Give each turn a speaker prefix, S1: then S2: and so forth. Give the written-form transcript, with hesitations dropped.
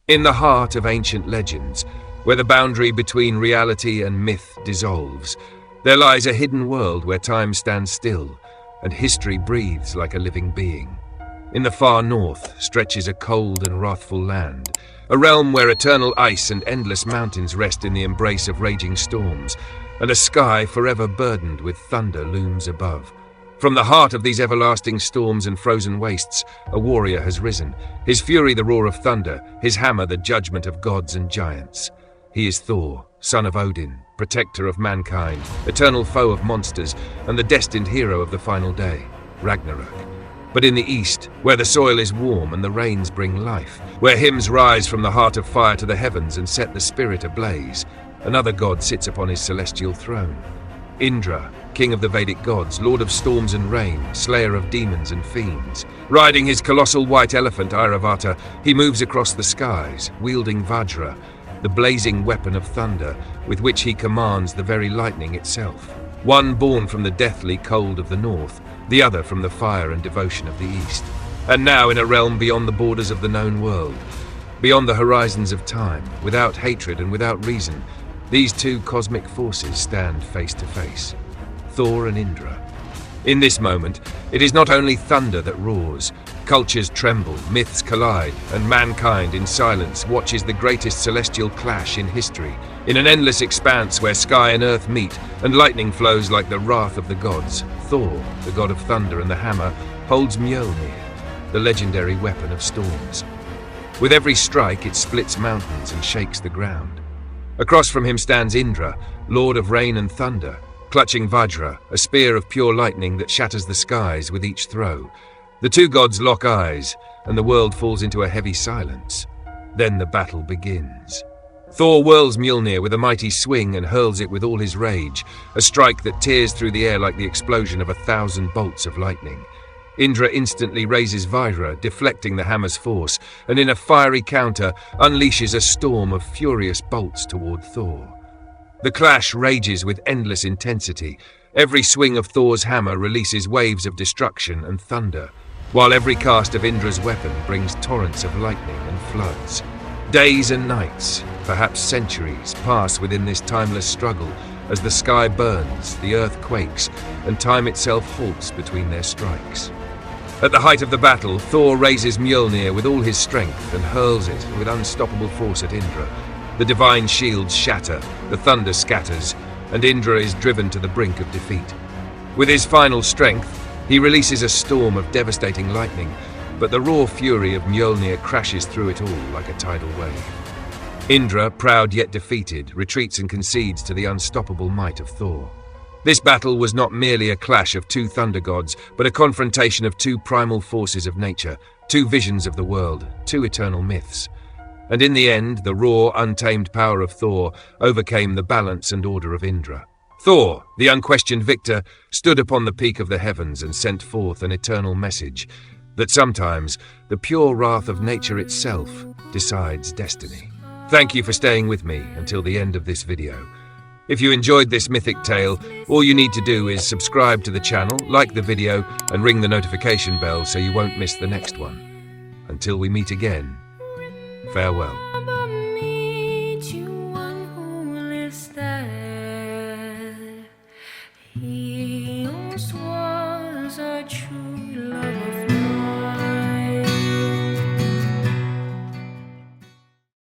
S1: In the heart of ancient legends, where the boundary between reality and myth dissolves, there lies a hidden world where time stands still and history breathes like a living being. In the far north stretches a cold and wrathful land, a realm where eternal ice and endless mountains rest in the embrace of raging storms, and a sky forever burdened with thunder looms above. From the heart of these everlasting storms and frozen wastes, a warrior has risen, his fury the roar of thunder, his hammer the judgment of gods and giants. He is Thor, son of Odin, protector of mankind, eternal foe of monsters, and the destined hero of the final day, Ragnarok. But in the east, where the soil is warm and the rains bring life, where hymns rise from the heart of fire to the heavens and set the spirit ablaze, another god sits upon his celestial throne. Indra, king of the Vedic gods, lord of storms and rain, slayer of demons and fiends. Riding his colossal white elephant Airavata, he moves across the skies, wielding Vajra, the blazing weapon of thunder, with which he commands the very lightning itself. One born from the deathly cold of the north, the other from the fire and devotion of the east. And now in a realm beyond the borders of the known world, beyond the horizons of time, without hatred and without reason, these two cosmic forces stand face to face. Thor and Indra. In this moment, it is not only thunder that roars. Cultures tremble, myths collide, and mankind in silence watches the greatest celestial clash in history. In an endless expanse where sky and earth meet, and lightning flows like the wrath of the gods, Thor, the god of thunder and the hammer, holds Mjölnir, the legendary weapon of storms. With every strike, it splits mountains and shakes the ground. Across from him stands Indra, lord of rain and thunder, clutching Vajra, a spear of pure lightning that shatters the skies with each throw. The two gods lock eyes, and the world falls into a heavy silence. Then the battle begins. Thor whirls Mjölnir with a mighty swing and hurls it with all his rage, a strike that tears through the air like the explosion of 1,000 bolts of lightning. Indra instantly raises Vajra, deflecting the hammer's force, and in a fiery counter unleashes a storm of furious bolts toward Thor. The clash rages with endless intensity. Every swing of Thor's hammer releases waves of destruction and thunder, while every cast of Indra's weapon brings torrents of lightning and floods. Days and nights, perhaps centuries, pass within this timeless struggle as the sky burns, the earth quakes, and time itself halts between their strikes. At the height of the battle, Thor raises Mjölnir with all his strength and hurls it with unstoppable force at Indra. The divine shields shatter, the thunder scatters, and Indra is driven to the brink of defeat. With his final strength, he releases a storm of devastating lightning, but the raw fury of Mjölnir crashes through it all like a tidal wave. Indra, proud yet defeated, retreats and concedes to the unstoppable might of Thor. This battle was not merely a clash of two thunder gods, but a confrontation of two primal forces of nature, two visions of the world, two eternal myths. And in the end, the raw, untamed power of Thor overcame the balance and order of Indra. Thor, the unquestioned victor, stood upon the peak of the heavens and sent forth an eternal message that sometimes the pure wrath of nature itself decides destiny. Thank you for staying with me until the end of this video. If you enjoyed this mythic tale, all you need to do is subscribe to the channel, like the video, and ring the notification bell so you won't miss the next one. Until we meet again, farewell.